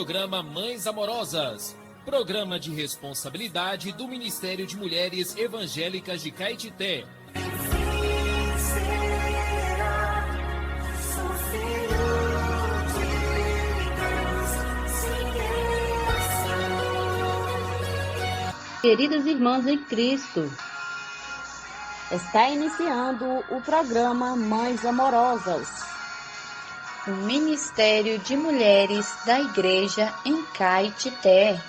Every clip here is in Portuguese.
programa Mães Amorosas, programa de responsabilidade do Ministério de Mulheres Evangélicas de Caetité. Queridas irmãs em Cristo, está iniciando o programa Mães Amorosas, o Ministério de Mulheres da Igreja em Caetité.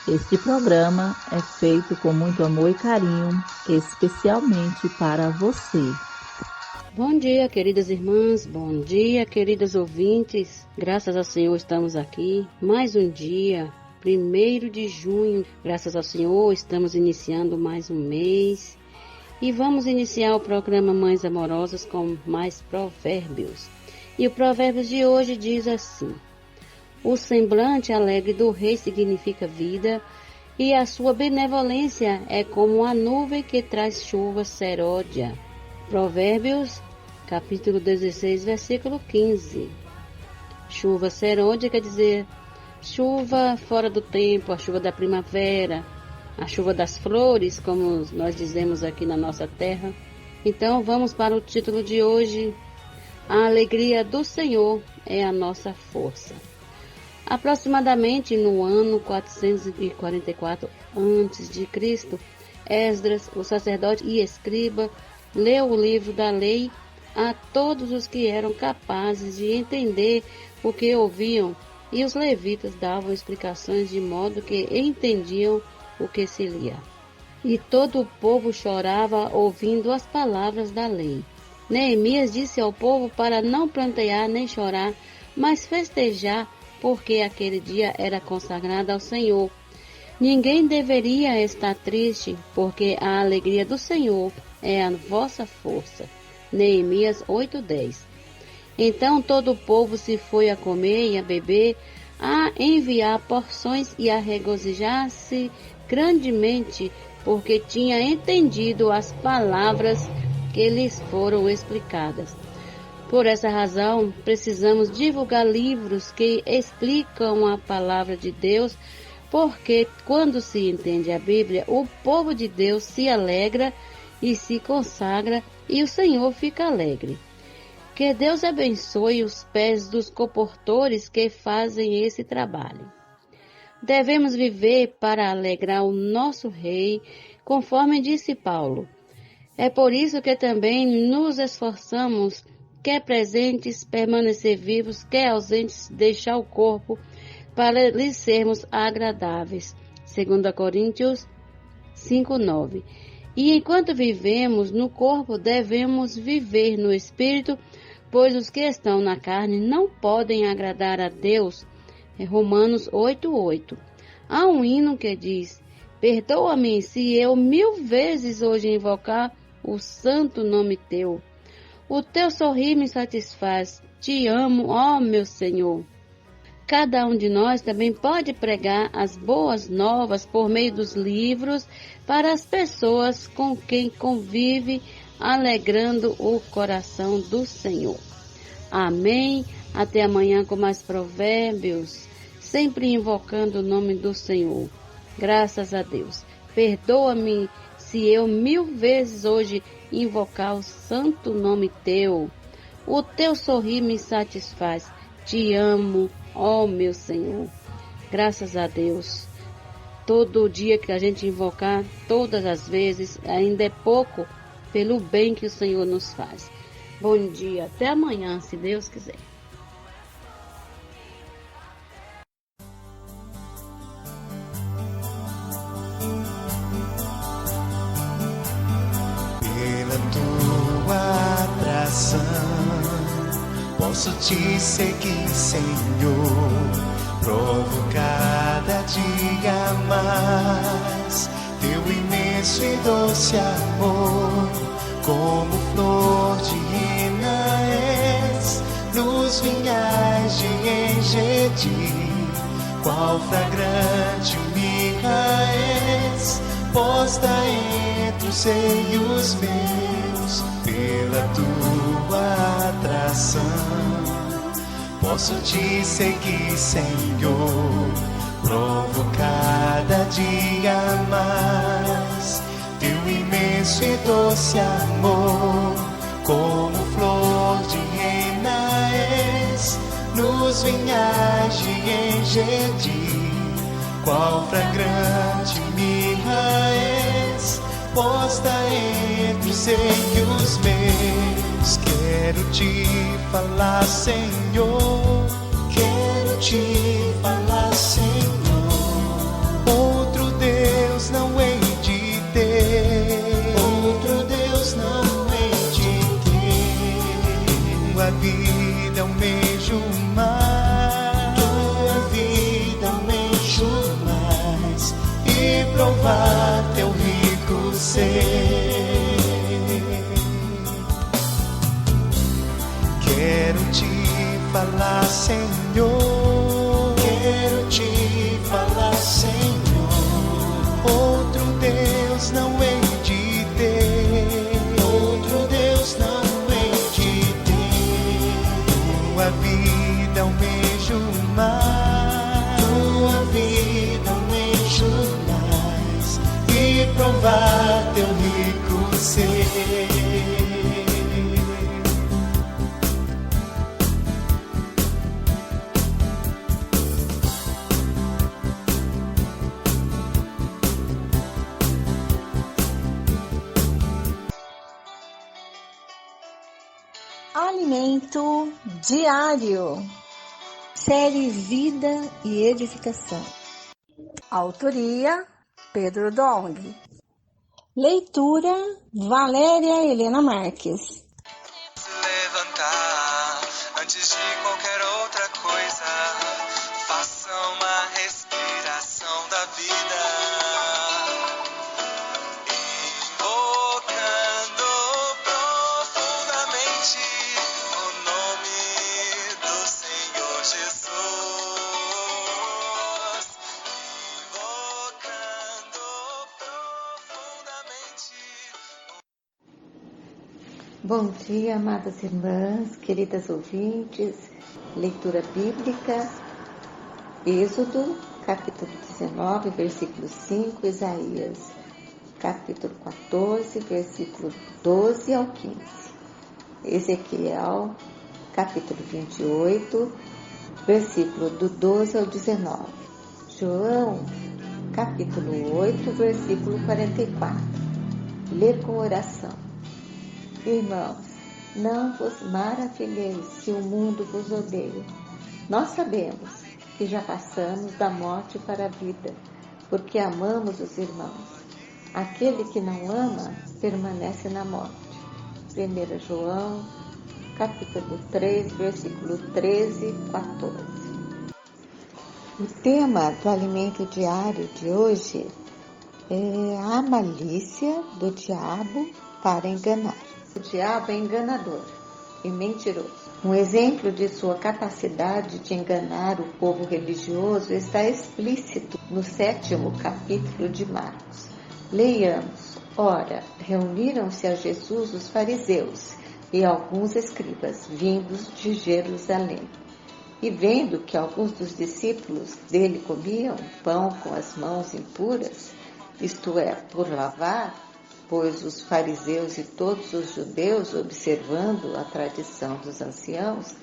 Este programa é feito com muito amor e carinho, especialmente para você. Bom dia, queridas irmãs, bom dia, queridas ouvintes. Graças ao Senhor estamos aqui, mais um dia, 1º de junho. Graças ao Senhor estamos iniciando mais um mês. E vamos iniciar o programa Mães Amorosas com mais provérbios. E o provérbio de hoje diz assim: o semblante alegre do rei significa vida, e a sua benevolência é como a nuvem que traz chuva seródia. Provérbios, capítulo 16, versículo 15. Chuva seródia quer dizer chuva fora do tempo, a chuva da primavera, a chuva das flores, como nós dizemos aqui na nossa terra. Então vamos para o título de hoje: a alegria do Senhor é a nossa força. Aproximadamente no ano 444 a.C., Esdras, o sacerdote e escriba, leu o livro da lei a todos os que eram capazes de entender o que ouviam, e os levitas davam explicações de modo que entendiam o que se lia. E todo o povo chorava ouvindo as palavras da lei. Neemias disse ao povo para não prantear nem chorar, mas festejar, porque aquele dia era consagrado ao Senhor. Ninguém deveria estar triste, porque a alegria do Senhor é a vossa força. Neemias 8:10. Então todo o povo se foi a comer e a beber, a enviar porções e a regozijar-se grandemente, porque tinha entendido as palavras que lhes foram explicadas. Por essa razão, precisamos divulgar livros que explicam a palavra de Deus, porque quando se entende a Bíblia, o povo de Deus se alegra e se consagra, e o Senhor fica alegre. Que Deus abençoe os pés dos comportores que fazem esse trabalho. Devemos viver para alegrar o nosso Rei, conforme disse Paulo. É por isso que também nos esforçamos, quer presentes, permanecer vivos, quer ausentes, deixar o corpo, para lhes sermos agradáveis. 2 Coríntios 5:9. E enquanto vivemos no corpo, devemos viver no espírito, pois os que estão na carne não podem agradar a Deus. Romanos 8:8. Há um hino que diz: perdoa-me se eu 1000 vezes hoje invocar o santo nome teu. O teu sorrir me satisfaz. Te amo, ó meu Senhor. Cada um de nós também pode pregar as boas novas por meio dos livros para as pessoas com quem convive, alegrando o coração do Senhor. Amém. Até amanhã com mais provérbios, sempre invocando o nome do Senhor. Graças a Deus. Perdoa-me se eu 1000 vezes hoje invocar o santo nome teu. O teu sorrir me satisfaz. Te amo, ó meu Senhor. Graças a Deus. Todo dia que a gente invocar, todas as vezes, ainda é pouco pelo bem que o Senhor nos faz. Bom dia, até amanhã, se Deus quiser. Pela tua atração, posso te seguir, Senhor. Provo cada dia mais teu imenso e doce amor. Como flor divina és nos vinhais de Engedi, qual fragrante mirra és, posta entre os seios meus. Pela tua atração posso te seguir, Senhor. Provo cada dia mais teu imenso e doce amor, como flor de rena és nos vinhais de Engedi, qual fragrante mirra és posta entre os seios meus. Quero te falar, Senhor, quero te falar, Senhor. Outro Deus não hei de ter, outro Deus não hei de ter. Tua vida almejo mais, tua vida almejo mais, e provar teu rico ser. Quero te falar, Senhor, quero te falar, Senhor. Outro Deus não hei de ter, outro Deus não hei de ter. Tua vida almejo mais, tua vida almejo mais, e provar teu rico ser. Alimento diário. Série Vida e Edificação. Autoria Pedro Dong. Leitura Valéria Helena Marques. Se levantar antes de qualquer outra coisa, faça uma respiração da vida. Bom dia, amadas irmãs, queridas ouvintes. Leitura bíblica, Êxodo, capítulo 19, versículo 5, Isaías, capítulo 14, versículo 12 ao 15, Ezequiel, capítulo 28, versículo do 12 ao 19, João, capítulo 8, versículo 44. Lê com oração. Irmãos, não vos maravilheis se o mundo vos odeia. Nós sabemos que já passamos da morte para a vida, porque amamos os irmãos. Aquele que não ama, permanece na morte. 1 João, capítulo 3, versículo 13 e 14. O tema do alimento diário de hoje é a malícia do diabo para enganar. O diabo é enganador e mentiroso. Um exemplo de sua capacidade de enganar o povo religioso está explícito no 7º capítulo de Marcos. Leiamos. Ora, reuniram-se a Jesus os fariseus e alguns escribas, vindos de Jerusalém. E vendo que alguns dos discípulos dele comiam pão com as mãos impuras, isto é, por lavar, pois os fariseus e todos os judeus, observando a tradição dos anciãos,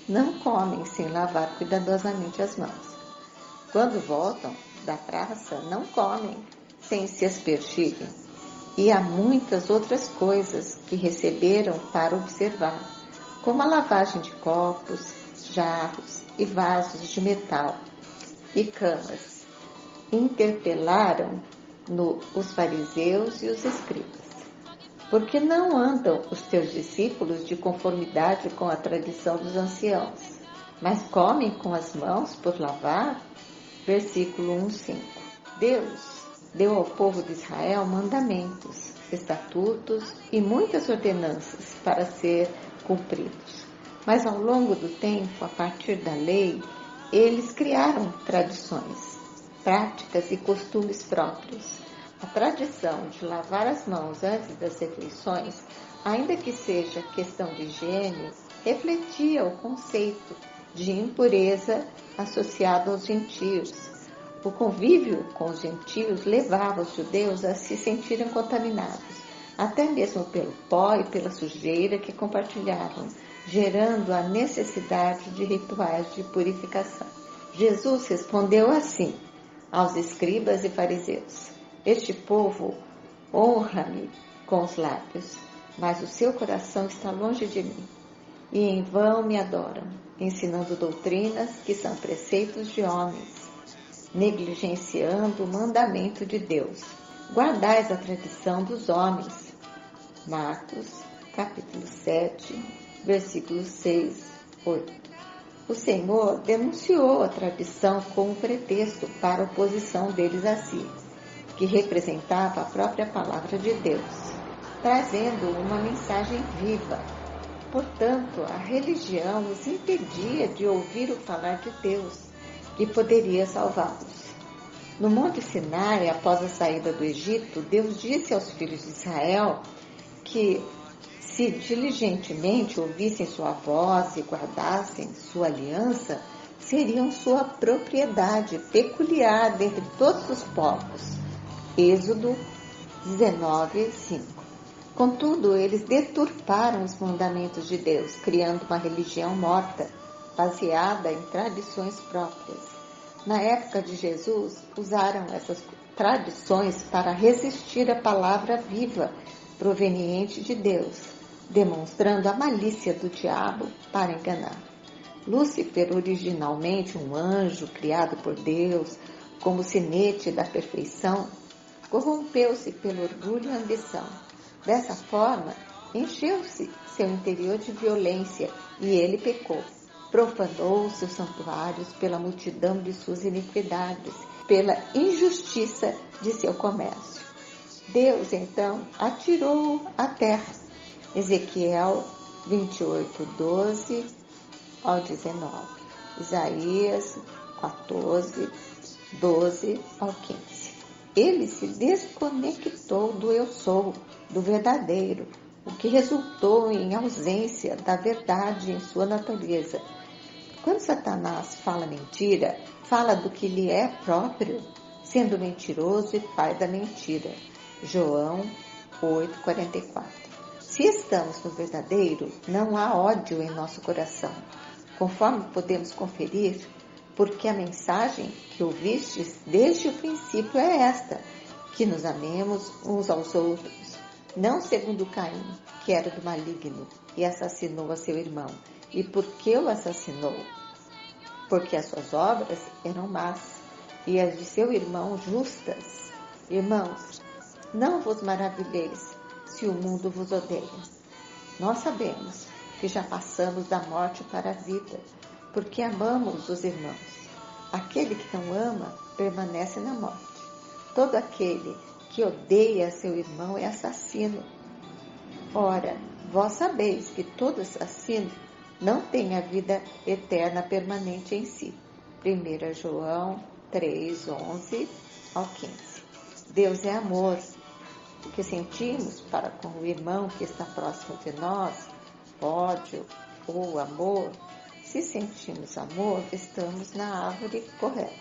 não comem sem lavar cuidadosamente as mãos. Quando voltam da praça, não comem sem se aspergirem. E há muitas outras coisas que receberam para observar, como a lavagem de copos, jarros e vasos de metal e camas. Interpelaram os fariseus e os escribas. Por que não andam os teus discípulos de conformidade com a tradição dos anciãos, mas comem com as mãos por lavar? Versículo 1:5. Deus deu ao povo de Israel mandamentos, estatutos e muitas ordenanças para ser cumpridos. Mas ao longo do tempo, a partir da lei, eles criaram tradições, práticas e costumes próprios. A tradição de lavar as mãos antes das refeições, ainda que seja questão de higiene, refletia o conceito de impureza associado aos gentios. O convívio com os gentios levava os judeus a se sentirem contaminados, até mesmo pelo pó e pela sujeira que compartilhavam, gerando a necessidade de rituais de purificação. Jesus respondeu assim aos escribas e fariseus: este povo honra-me com os lábios, mas o seu coração está longe de mim, e em vão me adoram, ensinando doutrinas que são preceitos de homens, negligenciando o mandamento de Deus. Guardais a tradição dos homens. Marcos, capítulo 7, versículos 6, 8. O Senhor denunciou a tradição como pretexto para a oposição deles a si, que representava a própria palavra de Deus, trazendo uma mensagem viva. Portanto, a religião os impedia de ouvir o falar de Deus, que poderia salvá-los. No Monte Sinai, após a saída do Egito, Deus disse aos filhos de Israel que, se diligentemente ouvissem sua voz e guardassem sua aliança, seriam sua propriedade peculiar dentre todos os povos. Êxodo 19, 5. Contudo, eles deturparam os mandamentos de Deus, criando uma religião morta, baseada em tradições próprias. Na época de Jesus, usaram essas tradições para resistir à palavra viva, proveniente de Deus, demonstrando a malícia do diabo para enganar. Lúcifer, originalmente um anjo criado por Deus como sinete da perfeição, corrompeu-se pelo orgulho e ambição. Dessa forma, encheu-se seu interior de violência e ele pecou. Profanou seus santuários pela multidão de suas iniquidades, pela injustiça de seu comércio. Deus, então, atirou-o à terra. Ezequiel 28, 12 ao 19. Isaías 14, 12 ao 15. Ele se desconectou do eu sou, do verdadeiro, o que resultou em ausência da verdade em sua natureza. Quando Satanás fala mentira, fala do que lhe é próprio, sendo mentiroso e pai da mentira. João 8,44. Se estamos no verdadeiro, não há ódio em nosso coração, conforme podemos conferir, porque a mensagem que ouvistes desde o princípio é esta, que nos amemos uns aos outros, não segundo Caim, que era do maligno, e assassinou a seu irmão. E por que o assassinou? Porque as suas obras eram más, e as de seu irmão justas. Irmãos, não vos maravilheis se o mundo vos odeia. Nós sabemos que já passamos da morte para a vida, porque amamos os irmãos. Aquele que não ama permanece na morte. Todo aquele que odeia seu irmão é assassino. Ora, vós sabeis que todo assassino não tem a vida eterna permanente em si. 1 João 3, 11 ao 15. Deus é amor. O que sentimos para com o irmão que está próximo de nós, ódio ou amor, se sentimos amor, estamos na árvore correta.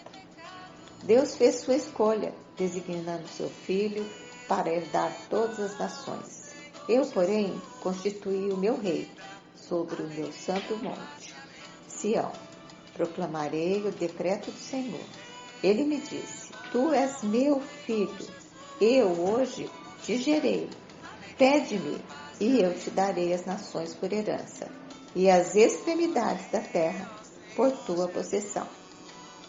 Deus fez sua escolha, designando seu Filho para herdar todas as nações. Eu, porém, constituí o meu rei sobre o meu santo monte, Sião. Proclamarei o decreto do Senhor. Ele me disse: tu és meu filho, eu hoje te gerei. Pede-me, e eu te darei as nações por herança, e as extremidades da terra por tua possessão.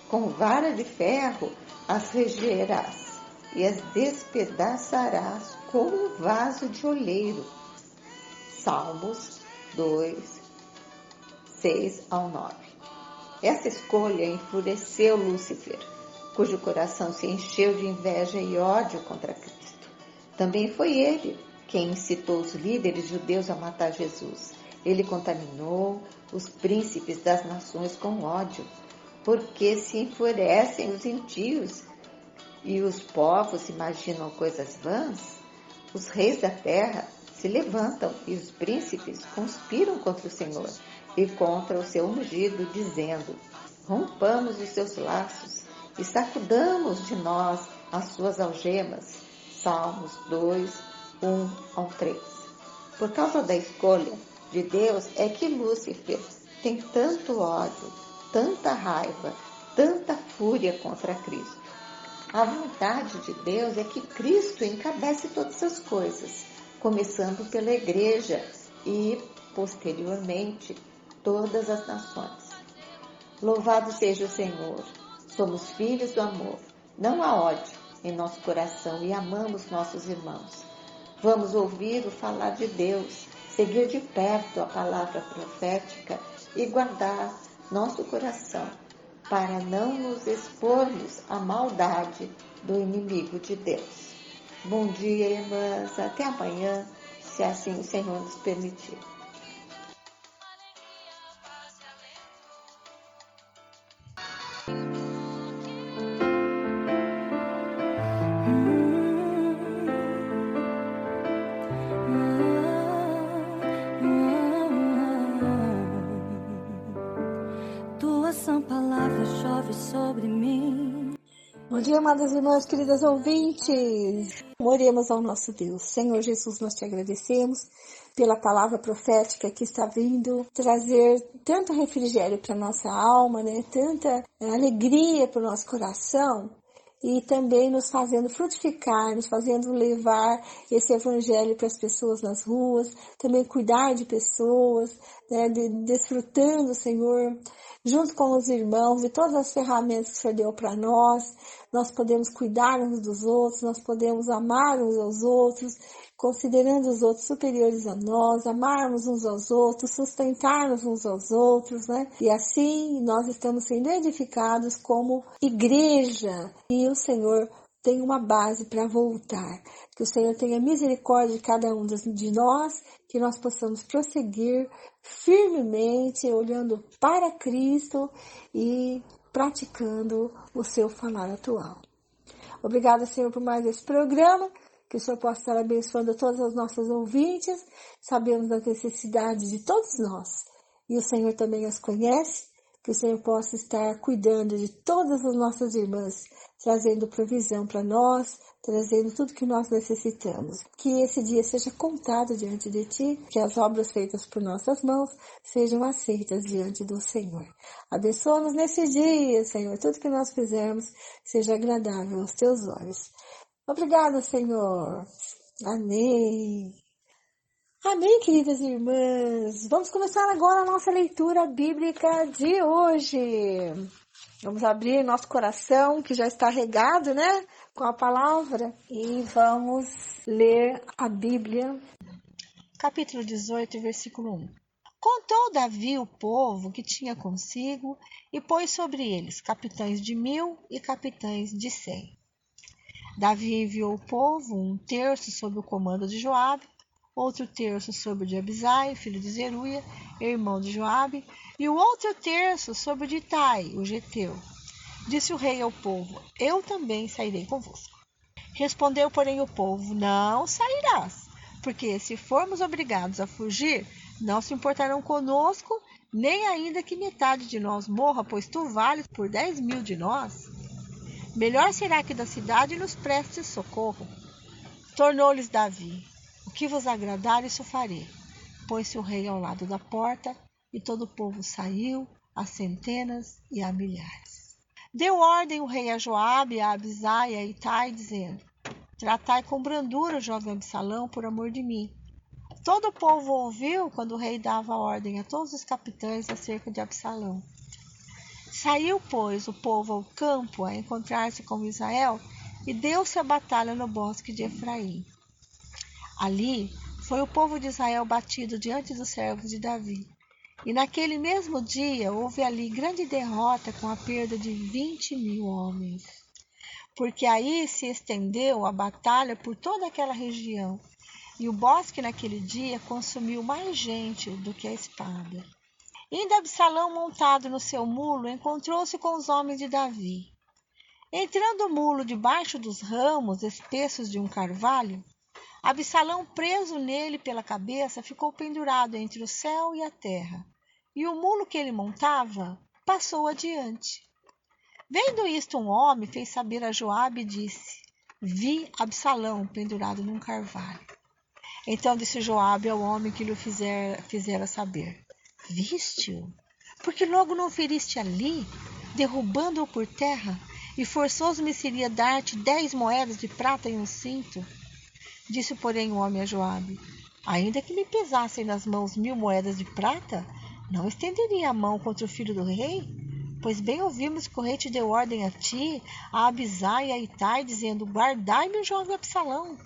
Com vara de ferro as regerás, e as despedaçarás como um vaso de oleiro. Salmos 2, 6 ao 9. Essa escolha enfureceu Lúcifer, cujo coração se encheu de inveja e ódio contra Cristo. Também foi ele quem incitou os líderes judeus a matar Jesus. Ele contaminou os príncipes das nações com ódio, porque se enfurecem os gentios e os povos imaginam coisas vãs. Os reis da terra se levantam e os príncipes conspiram contra o Senhor. e contra o seu ungido, dizendo: rompamos os seus laços e sacudamos de nós as suas algemas. Salmos 2, 1 ao 3. Por causa da escolha de Deus é que Lúcifer tem tanto ódio, tanta raiva, tanta fúria contra Cristo. A vontade de Deus é que Cristo encabece todas as coisas, começando pela igreja e, posteriormente, todas as nações. Louvado seja o Senhor! Somos filhos do amor. Não há ódio em nosso coração e amamos nossos irmãos. Vamos ouvir o falar de Deus, seguir de perto a palavra profética e guardar nosso coração para não nos expormos à maldade do inimigo de Deus. Bom dia, irmãs. Até amanhã, se assim o Senhor nos permitir. Tua sã palavra chove sobre mim. Bom dia, amadas irmãs, queridas ouvintes. Oremos ao nosso Deus. Senhor Jesus, nós te agradecemos pela palavra profética que está vindo trazer tanto refrigério para nossa alma, né? Tanta alegria para o nosso coração e também nos fazendo frutificar, nos fazendo levar esse evangelho para as pessoas nas ruas, também cuidar de pessoas, né? Desfrutando, Senhor, junto com os irmãos e todas as ferramentas que o Senhor deu para nós. Nós podemos cuidar uns dos outros, nós podemos amar uns aos outros, considerando os outros superiores a nós, amarmos uns aos outros, sustentarmos uns aos outros, né? E assim nós estamos sendo edificados como igreja. E o Senhor tem uma base para voltar. Que o Senhor tenha misericórdia de cada um de nós, que nós possamos prosseguir firmemente, olhando para Cristo e praticando o seu falar atual. Obrigada, Senhor, por mais esse programa, que o Senhor possa estar abençoando todos os nossos ouvintes. Sabemos da necessidade de todos nós e o Senhor também as conhece, que o Senhor possa estar cuidando de todas as nossas irmãs, trazendo provisão para nós, trazendo tudo que nós necessitamos. Que esse dia seja contado diante de Ti, que as obras feitas por nossas mãos sejam aceitas diante do Senhor. Abençoa-nos nesse dia, Senhor, tudo que nós fizermos seja agradável aos Teus olhos. Obrigada, Senhor. Amém. Amém, queridas irmãs. Vamos começar agora a nossa leitura bíblica de hoje. Vamos abrir nosso coração, que já está regado, né, com a palavra, e vamos ler a Bíblia. Capítulo 18, versículo 1. Contou Davi o povo que tinha consigo e pôs sobre eles capitães de 1000 e capitães de 100. Davi enviou o povo, um terço sob o comando de Joabe, outro terço sob o de Abisai, filho de Zeruia, irmão de Joabe, e o outro terço sob o de Itai, o geteu. Disse o rei ao povo: eu também sairei convosco. Respondeu, porém, o povo: não sairás, porque se formos obrigados a fugir, não se importarão conosco, nem ainda que metade de nós morra, pois tu vales por 10.000 de nós. Melhor será que da cidade nos prestes socorro. Tornou-lhes Davi: o que vos agradar, isso farei. Pôs-se o rei ao lado da porta, e todo o povo saiu, a centenas e a milhares. Deu ordem o rei a Joabe, a Abisai e a Itai, dizendo: tratai com brandura o jovem Absalão por amor de mim. Todo o povo ouviu quando o rei dava ordem a todos os capitães acerca de Absalão. Saiu, pois, o povo ao campo a encontrar-se com Israel, e deu-se a batalha no bosque de Efraim. Ali foi o povo de Israel batido diante dos servos de Davi. E naquele mesmo dia houve ali grande derrota, com a perda de 20.000 homens. Porque aí se estendeu a batalha por toda aquela região, e o bosque naquele dia consumiu mais gente do que a espada. Indo Absalão montado no seu mulo, encontrou-se com os homens de Davi. Entrando o mulo debaixo dos ramos espessos de um carvalho, Absalão, preso nele pela cabeça, ficou pendurado entre o céu e a terra, e o mulo que ele montava passou adiante. Vendo isto, um homem fez saber a Joabe e disse: vi Absalão pendurado num carvalho. Então disse Joabe ao homem que lhe fizera saber: viste-o? Porque logo não feriste ali, derrubando-o por terra, e forçoso me seria dar-te 10 moedas de prata e um cinto? Disse, porém, o homem a Joabe: ainda que me pesassem nas mãos 1000 moedas de prata, não estenderia a mão contra o filho do rei? Pois bem ouvimos que o rei te deu ordem a ti, a Abisai e a Itai, dizendo: guardai-me o jovem Absalão.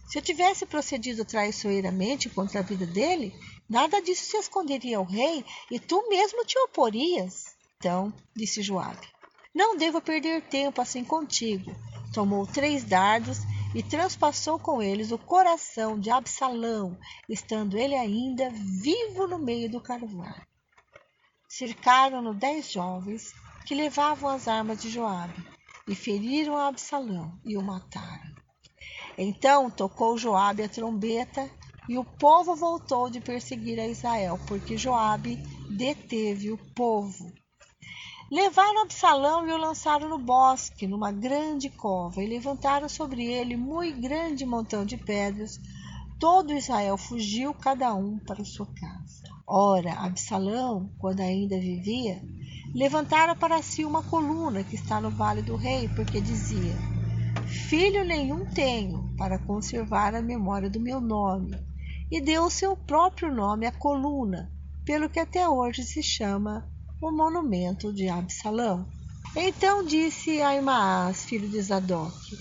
Se eu tivesse procedido traiçoeiramente contra a vida dele, nada disso se esconderia ao rei, e tu mesmo te oporias. Então, disse Joabe: não devo perder tempo assim contigo. Tomou 3 dardos e transpassou com eles o coração de Absalão, estando ele ainda vivo no meio do carvalho. Cercaram-no 10 jovens que levavam as armas de Joabe, e feriram a Absalão e o mataram. Então tocou Joabe a trombeta, e o povo voltou de perseguir a Israel, porque Joabe deteve o povo. Levaram Absalão e o lançaram no bosque, numa grande cova, e levantaram sobre ele muito grande montão de pedras. Todo Israel fugiu, cada um para sua casa. Ora, Absalão, quando ainda vivia, levantara para si uma coluna que está no vale do rei, porque dizia: filho nenhum tenho para conservar a memória do meu nome, e deu o seu próprio nome à coluna, pelo que até hoje se chama o monumento de Absalão. Então disse Aimaas, filho de Zadoque: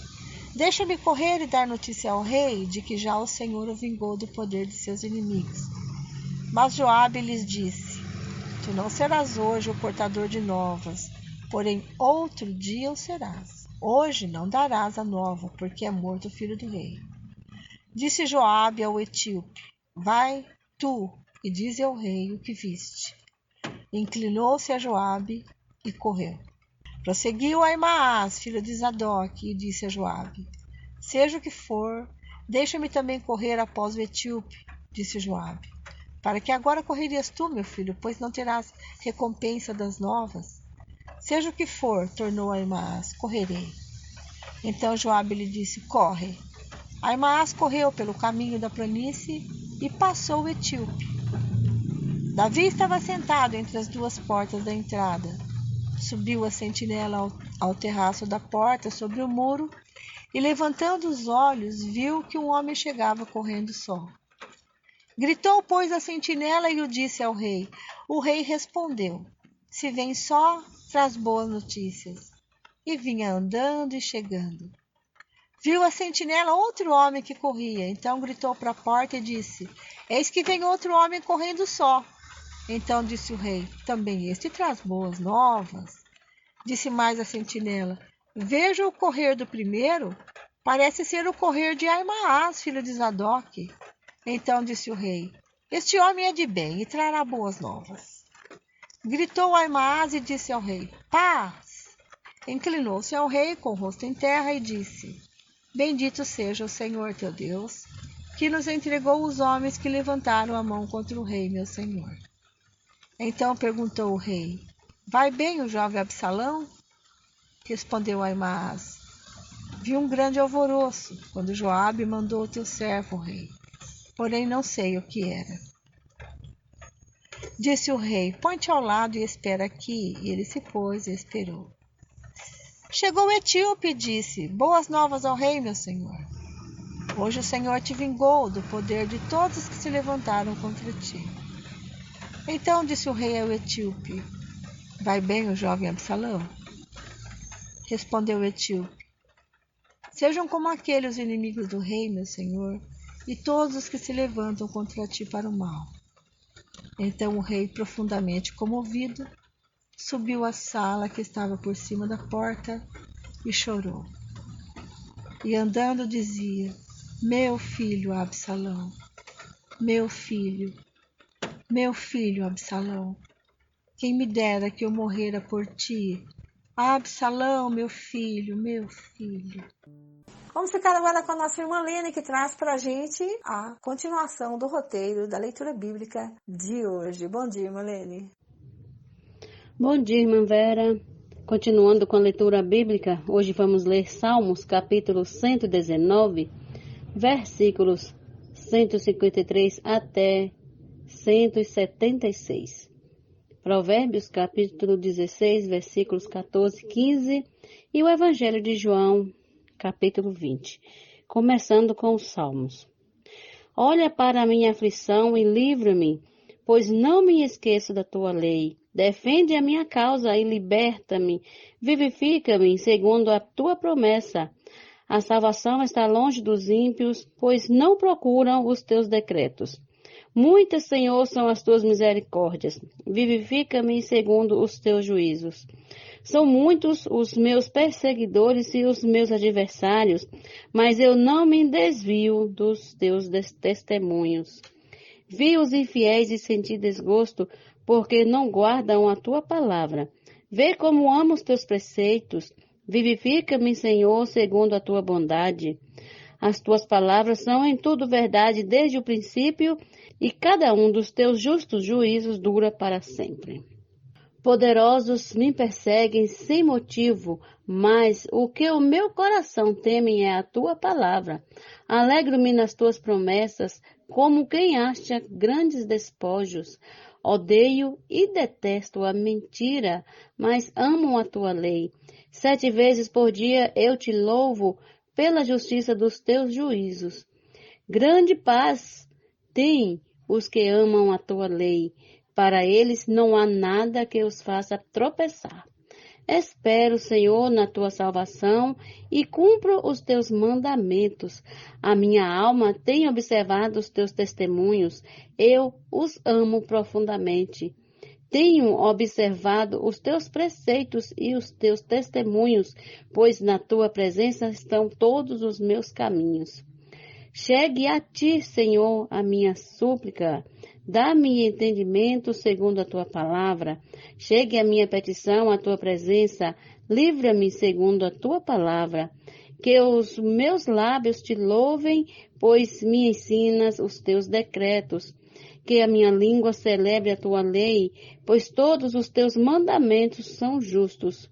deixa-me correr e dar notícia ao rei de que já o Senhor o vingou do poder de seus inimigos. Mas Joabe lhes disse: tu não serás hoje o portador de novas, porém outro dia o serás. Hoje não darás a nova, porque é morto o filho do rei. Disse Joabe ao etíope: vai tu e dize ao rei o que viste. Inclinou-se a Joabe e correu. Prosseguiu Aimaas, filho de Zadoque, e disse a Joabe: seja o que for, deixa-me também correr após o etíope. Disse Joabe: para que agora correrias tu, meu filho, pois não terás recompensa das novas? Seja o que for, tornou Aimaas, correrei. Então Joabe lhe disse: corre. Aimaas correu pelo caminho da planície e passou o etíope. Davi estava sentado entre as 2 portas da entrada. Subiu a sentinela ao terraço da porta, sobre o muro, e levantando os olhos, viu que um homem chegava correndo só. Gritou, pois, a sentinela e o disse ao rei. O rei respondeu: se vem só, traz boas notícias. E vinha andando e chegando. Viu a sentinela outro homem que corria, então gritou para a porta e disse: eis que vem outro homem correndo só. Então disse o rei: também este traz boas novas. Disse mais a sentinela: veja o correr do primeiro, parece ser o correr de Aimaas, filho de Zadoque. Então disse o rei: este homem é de bem e trará boas novas. Gritou Aimaas e disse ao rei: paz! Inclinou-se ao rei com o rosto em terra e disse: bendito seja o Senhor teu Deus, que nos entregou os homens que levantaram a mão contra o rei, meu senhor. Então perguntou o rei: vai bem o jovem Absalão? Respondeu Aimaas: vi um grande alvoroço quando Joabe mandou o teu servo, rei, porém não sei o que era. Disse o rei: põe-te ao lado e espera aqui. E ele se pôs e esperou. Chegou o etíope e disse: boas novas ao rei, meu senhor. Hoje o Senhor te vingou do poder de todos os que se levantaram contra ti. Então disse o rei ao etíope: vai bem o jovem Absalão? Respondeu o etíope: sejam como aqueles os inimigos do rei, meu senhor, e todos os que se levantam contra ti para o mal. Então o rei, profundamente comovido, subiu à sala que estava por cima da porta e chorou. E andando dizia: meu filho Absalão, meu filho Absalão, quem me dera que eu morrera por ti. Absalão, meu filho, meu filho. Vamos ficar agora com a nossa irmã Lene, que traz para a gente a continuação do roteiro da leitura bíblica de hoje. Bom dia, irmã Lene. Bom dia, irmã Vera. Continuando com a leitura bíblica, hoje vamos ler Salmos, capítulo 119, versículos 153 até 176. Provérbios, capítulo 16, versículos 14 e 15. E o Evangelho de João, capítulo 20. Começando com os Salmos. Olha para a minha aflição e livra-me, pois não me esqueço da tua lei. Defende a minha causa e liberta-me. Vivifica-me segundo a tua promessa. A salvação está longe dos ímpios, pois não procuram os teus decretos. Muitas, Senhor, são as tuas misericórdias. Vivifica-me segundo os teus juízos. São muitos os meus perseguidores e os meus adversários, mas eu não me desvio dos teus testemunhos. Vi os infiéis e senti desgosto, porque não guardam a tua palavra. Vê como amo os teus preceitos. Vivifica-me, Senhor, segundo a tua bondade. As tuas palavras são em tudo verdade desde o princípio, e cada um dos teus justos juízos dura para sempre. Poderosos me perseguem sem motivo, mas o que o meu coração teme é a tua palavra. Alegro-me nas tuas promessas, como quem acha grandes despojos. Odeio e detesto a mentira, mas amo a tua lei. 7 vezes por dia eu te louvo pela justiça dos teus juízos. Grande paz têm os que amam a tua lei. Para eles não há nada que os faça tropeçar. Espero, Senhor, na tua salvação e cumpro os teus mandamentos. A minha alma tem observado os teus testemunhos. Eu os amo profundamente. Tenho observado os teus preceitos e os teus testemunhos, pois na tua presença estão todos os meus caminhos. Chegue a ti, Senhor, a minha súplica. Dá-me entendimento segundo a tua palavra. Chegue a minha petição à tua presença. Livra-me segundo a tua palavra. Que os meus lábios te louvem, pois me ensinas os teus decretos. Que a minha língua celebre a tua lei, pois todos os teus mandamentos são justos.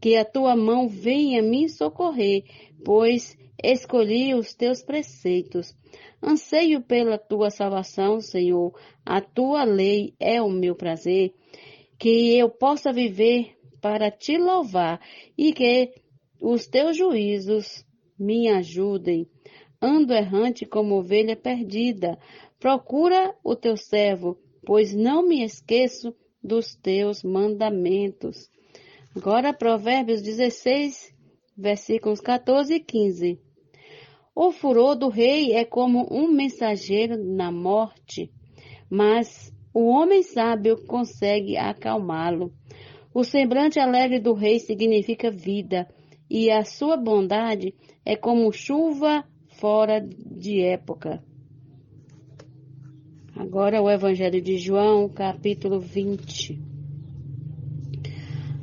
Que a tua mão venha me socorrer, pois escolhi os teus preceitos. Anseio pela tua salvação, Senhor. A tua lei é o meu prazer. Que eu possa viver para te louvar e que os teus juízos me ajudem. Ando errante como ovelha perdida. Procura o teu servo, pois não me esqueço dos teus mandamentos. Agora, Provérbios 16, versículos 14 e 15. O furor do rei é como um mensageiro na morte, mas o homem sábio consegue acalmá-lo. O semblante alegre do rei significa vida, e a sua bondade é como chuva fora de época. Agora o Evangelho de João, capítulo 20.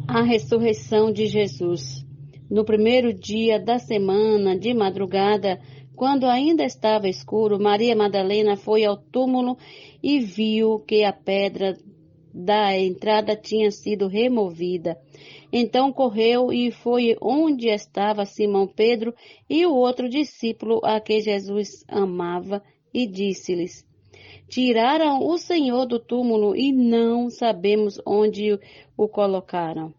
A ressurreição de Jesus. No primeiro dia da semana, de madrugada, quando ainda estava escuro, Maria Madalena foi ao túmulo e viu que a pedra da entrada tinha sido removida. Então correu e foi onde estava Simão Pedro e o outro discípulo a que Jesus amava e disse-lhes: Tiraram o Senhor do túmulo e não sabemos onde o colocaram.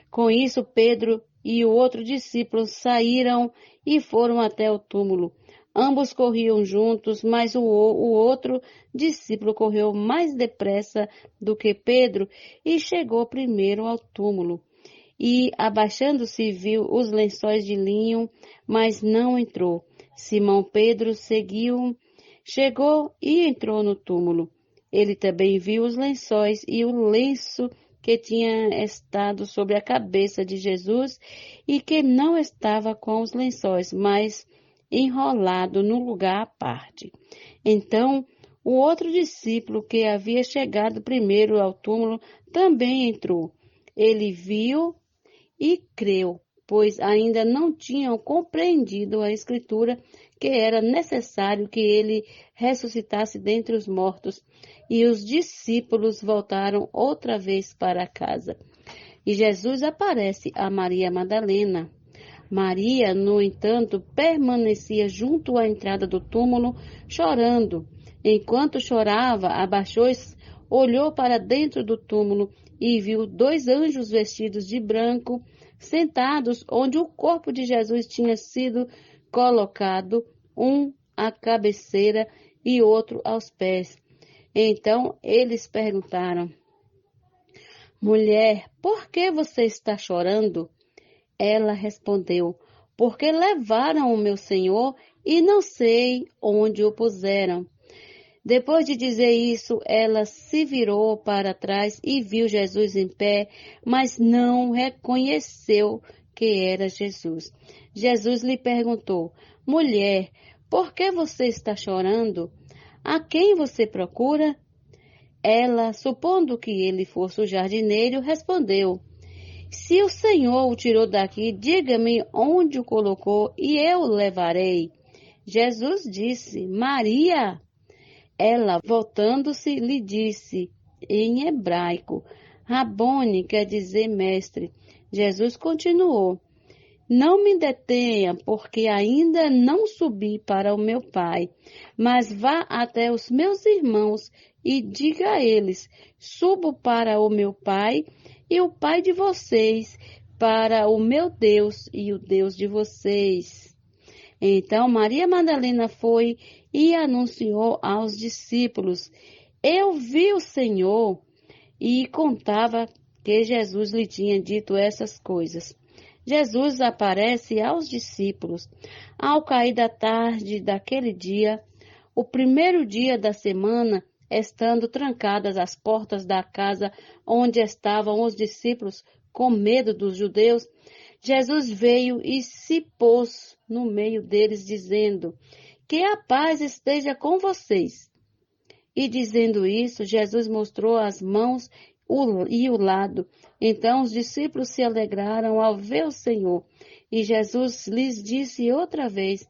Com isso, Pedro e o outro discípulo saíram e foram até o túmulo. Ambos corriam juntos, mas o outro discípulo correu mais depressa do que Pedro e chegou primeiro ao túmulo. E, abaixando-se, viu os lençóis de linho, mas não entrou. Simão Pedro seguiu, chegou e entrou no túmulo. Ele também viu os lençóis e o lenço que tinha estado sobre a cabeça de Jesus e que não estava com os lençóis, mas enrolado no lugar à parte. Então, o outro discípulo que havia chegado primeiro ao túmulo também entrou. Ele viu e creu, pois ainda não tinham compreendido a Escritura que era necessário que ele ressuscitasse dentre os mortos. E os discípulos voltaram outra vez para casa. E Jesus aparece a Maria Madalena. Maria, no entanto, permanecia junto à entrada do túmulo, chorando. Enquanto chorava, abaixou-se, olhou para dentro do túmulo e viu 2 anjos vestidos de branco, sentados onde o corpo de Jesus tinha sido colocado, um à cabeceira e outro aos pés. Então eles perguntaram: Mulher, por que você está chorando? Ela respondeu: Porque levaram o meu Senhor e não sei onde o puseram. Depois de dizer isso, ela se virou para trás e viu Jesus em pé, mas não reconheceu que era Jesus. Jesus lhe perguntou: Mulher, por que você está chorando? A quem você procura? Ela, supondo que ele fosse o jardineiro, respondeu: Se o Senhor o tirou daqui, diga-me onde o colocou e eu o levarei. Jesus disse: Maria. Ela, voltando-se, lhe disse em hebraico: Rabone, quer dizer mestre. Jesus continuou: Não me detenha, porque ainda não subi para o meu Pai, mas vá até os meus irmãos e diga a eles: Subo para o meu Pai e o Pai de vocês, para o meu Deus e o Deus de vocês. Então Maria Madalena foi e anunciou aos discípulos: Eu vi o Senhor, e contava que Jesus lhe tinha dito essas coisas. Jesus aparece aos discípulos. Ao cair da tarde daquele dia, o primeiro dia da semana, estando trancadas as portas da casa onde estavam os discípulos, com medo dos judeus, Jesus veio e se pôs no meio deles, dizendo: Que a paz esteja com vocês. E dizendo isso, Jesus mostrou as mãos e o lado. Então os discípulos se alegraram ao ver o Senhor. E Jesus lhes disse outra vez: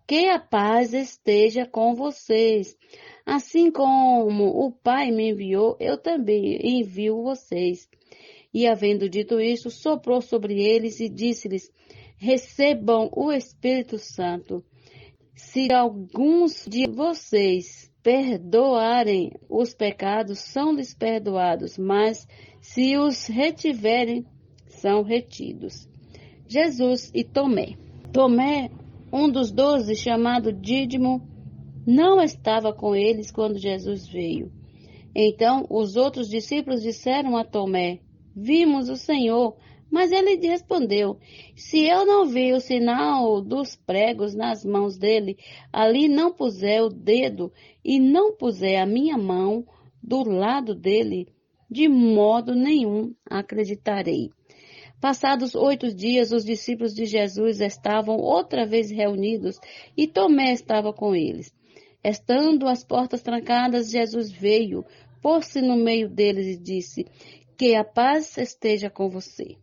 Que a paz esteja com vocês. Assim como o Pai me enviou, eu também envio vocês. E havendo dito isso, soprou sobre eles e disse-lhes: Recebam o Espírito Santo. Se alguns de vocês perdoarem os pecados, são-lhes perdoados, mas se os retiverem, são retidos. Jesus e Tomé. Tomé, um dos 12, chamado Dídimo, não estava com eles quando Jesus veio. Então os outros discípulos disseram a Tomé: Vimos o Senhor. Mas ele respondeu: Se eu não vi o sinal dos pregos nas mãos dele, ali não puser o dedo e não puser a minha mão do lado dele, de modo nenhum acreditarei. Passados 8 dias, os discípulos de Jesus estavam outra vez reunidos e Tomé estava com eles. Estando as portas trancadas, Jesus veio, pôs-se no meio deles e disse: Que a paz esteja com você.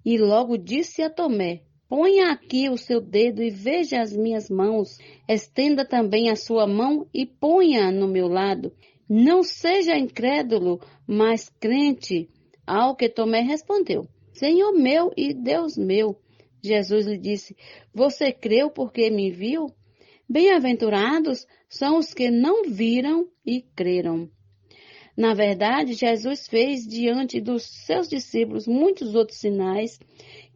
E logo disse a Tomé: Ponha aqui o seu dedo e veja as minhas mãos. Estenda também a sua mão e ponha no meu lado. Não seja incrédulo, mas crente. Ao que Tomé respondeu: Senhor meu e Deus meu. Jesus lhe disse: Você creu porque me viu? Bem-aventurados são os que não viram e creram. Na verdade, Jesus fez diante dos seus discípulos muitos outros sinais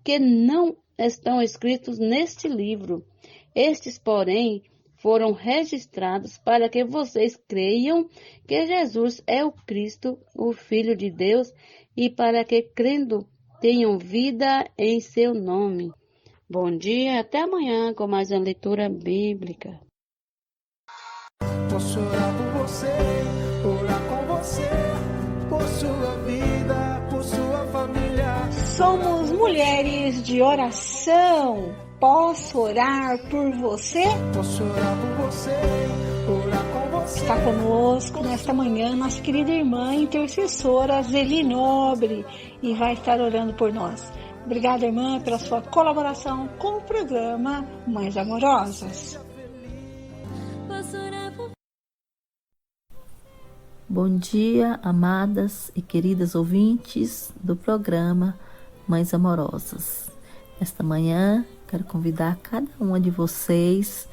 que não estão escritos neste livro. Estes, porém, foram registrados para que vocês creiam que Jesus é o Cristo, o Filho de Deus, e para que, crendo, tenham vida em seu nome. Bom dia, até amanhã com mais uma leitura bíblica. Posso orar por você, orar com você, por sua vida, por sua família. Somos mulheres de oração. Posso orar por você? Posso orar por você, orar com você. Está conosco nesta manhã nossa querida irmã intercessora Zeli Nobre e vai estar orando por nós. Obrigada, irmã, pela sua colaboração com o programa Mães Amorosas. Bom dia, amadas e queridas ouvintes do programa Mães Amorosas. Esta manhã, quero convidar cada uma de vocês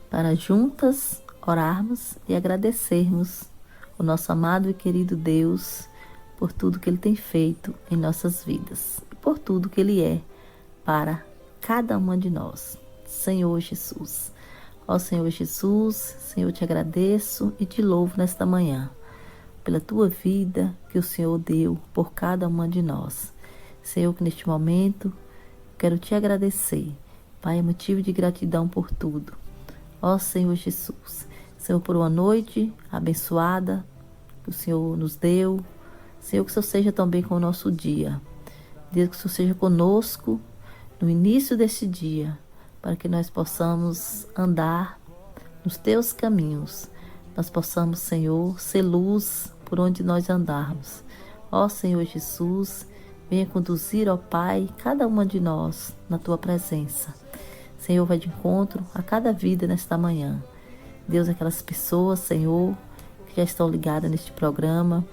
para juntas orarmos e agradecermos o nosso amado e querido Deus por tudo que Ele tem feito em nossas vidas e por tudo que Ele é para cada uma de nós. Senhor Jesus. Ó Senhor Jesus, Senhor, te agradeço e te louvo nesta manhã pela tua vida que o Senhor deu por cada uma de nós. Senhor, que neste momento quero te agradecer. Pai, é motivo de gratidão por tudo. Ó Senhor Jesus, Senhor, por uma noite abençoada que o Senhor nos deu. Senhor, que o Senhor seja também com o nosso dia. Deus, que o Senhor seja conosco no início deste dia, para que nós possamos andar nos teus caminhos. Nós possamos, Senhor, ser luz por onde nós andarmos. Ó Senhor Jesus, venha conduzir, ó Pai, cada uma de nós na tua presença. Senhor, vai de encontro a cada vida nesta manhã. Deus, aquelas pessoas, Senhor, que já estão ligadas neste programa,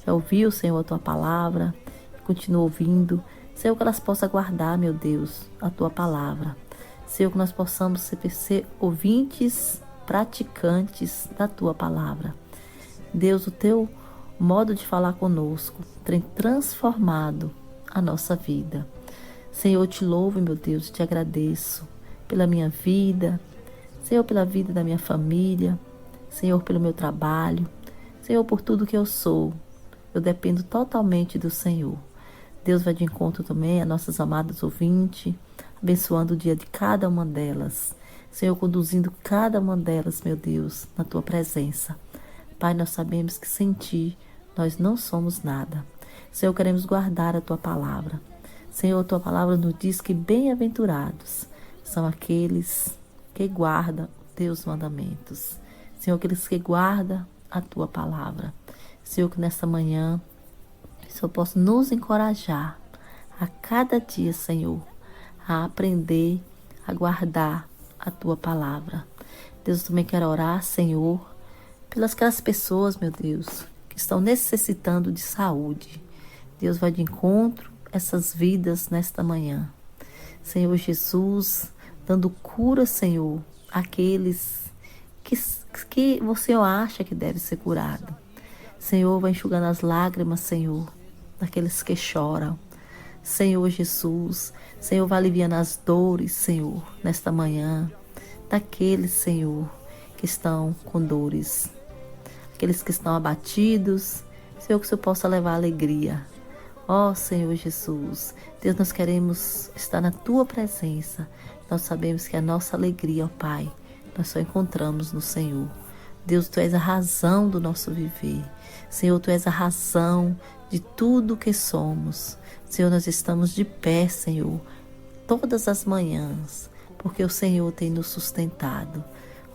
já ouviu, Senhor, a tua palavra, continua ouvindo. Senhor, que elas possam guardar, meu Deus, a tua palavra. Senhor, que nós possamos ser ouvintes, praticantes da tua palavra. Deus, o teu modo de falar conosco tem transformado a nossa vida. Senhor, eu te louvo, meu Deus, te agradeço pela minha vida, Senhor, pela vida da minha família, Senhor, pelo meu trabalho, Senhor, por tudo que eu sou. Eu dependo totalmente do Senhor. Deus vai de encontro também a nossas amadas ouvintes, abençoando o dia de cada uma delas. Senhor, conduzindo cada uma delas, meu Deus, na tua presença. Pai, nós sabemos que sem ti nós não somos nada. Senhor, queremos guardar a tua palavra. Senhor, a tua palavra nos diz que bem-aventurados são aqueles que guardam os teus mandamentos. Senhor, aqueles que guardam a tua palavra. Senhor, que nesta manhã o Senhor possa nos encorajar a cada dia, Senhor, a aprender a guardar a tua palavra. Deus, eu também quero orar, Senhor, pelas aquelas pessoas, meu Deus, que estão necessitando de saúde. Deus, vai de encontro a essas vidas nesta manhã. Senhor Jesus, dando cura, Senhor, àqueles que você acha que deve ser curado. Senhor, vai enxugando as lágrimas, Senhor, daqueles que choram. Senhor Jesus, Senhor, vai aliviando as dores, Senhor, nesta manhã, daqueles, Senhor, que estão com dores, aqueles que estão abatidos, Senhor, que o Senhor possa levar alegria. Ó Senhor Jesus, Deus, nós queremos estar na tua presença. Nós sabemos que a nossa alegria, ó Pai, nós só encontramos no Senhor. Deus, tu és a razão do nosso viver. Senhor, tu és a razão de tudo que somos. Senhor, nós estamos de pé, Senhor, todas as manhãs, porque o Senhor tem nos sustentado.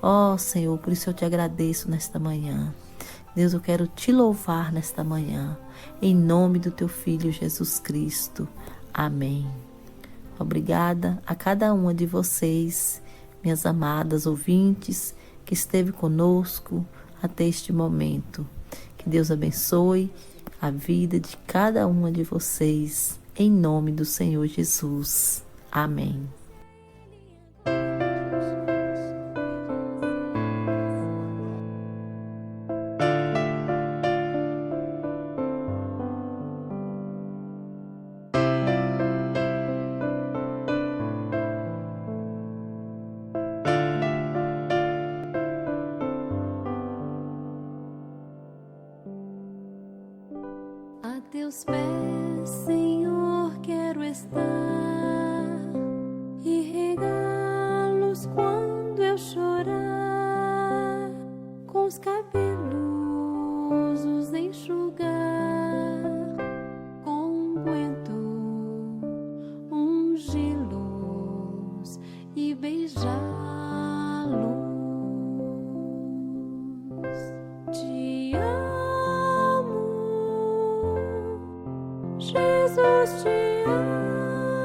Ó Senhor, por isso eu te agradeço nesta manhã. Deus, eu quero te louvar nesta manhã, em nome do teu Filho Jesus Cristo. Amém. Obrigada a cada uma de vocês, minhas amadas ouvintes, que esteve conosco até este momento. Que Deus abençoe a vida de cada uma de vocês, em nome do Senhor Jesus. Amém. A teus pés, Senhor, quero estar e regá-los quando eu chorar, com os cabelos os enxugar, com unguento ungí-los e beijá-los. Te amo, Jesus, te amo.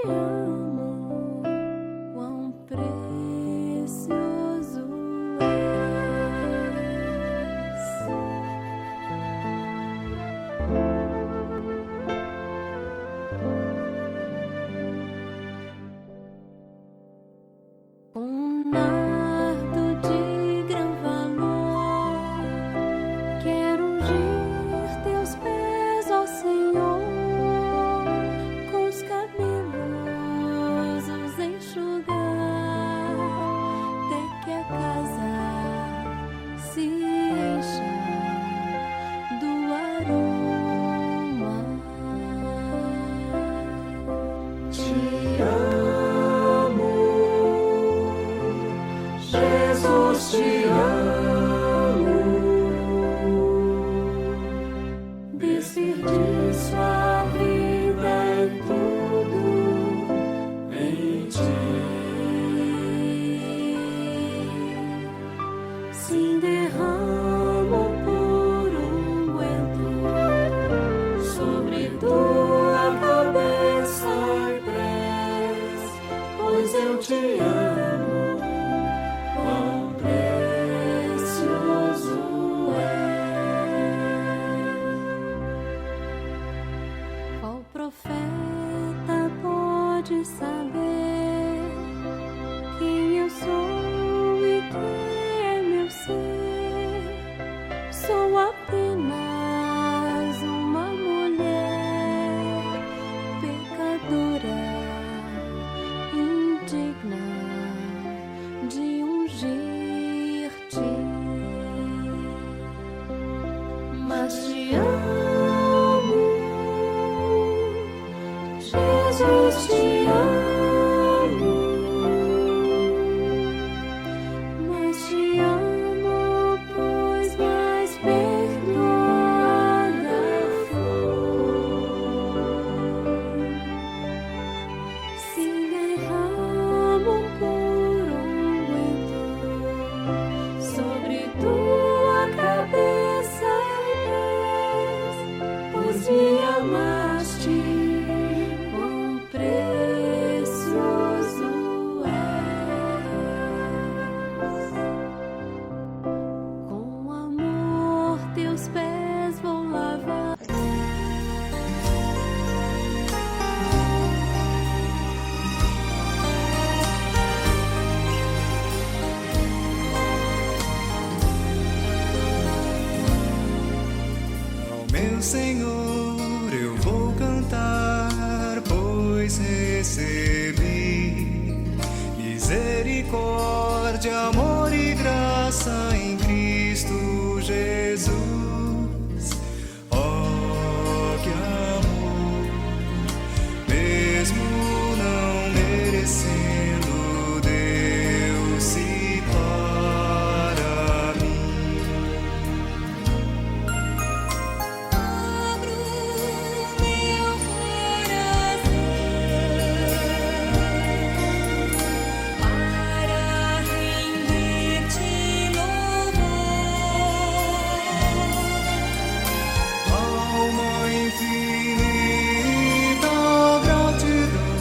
amo, quão precioso és. Um nardo de grão valor, quero ungir teus pés, ó Senhor, com os cabelos os enxugar, até que a casa se encha do aroma. Te amo, Jesus, te amo. Desperdiço a vida e tudo em ti. Sim, derramo por unguento sobre tua cabeça e pés, pois eu te amo, quão precioso é. Qual profeta pode saber quem eu sou e quem é meu ser? Sou apenas uma mulher pecadora, indigna de ungir-te, mas te amo, Jesus, te amo, mas te amo, pois mais perdoada fui. Se derramo por unguento sobre tua cabeça e pés, pois me amaste, quão precioso és. Com amor teus pés vou lavar. Ao meu Senhor eu vou cantar, pois recebi misericórdia, amor e graça em Cristo Jesus. Oh, que amor, mesmo não merecendo, deu-se para mim. Abro meu coração para render-te louvor. Alma infinita gratidão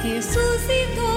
ressuscitou.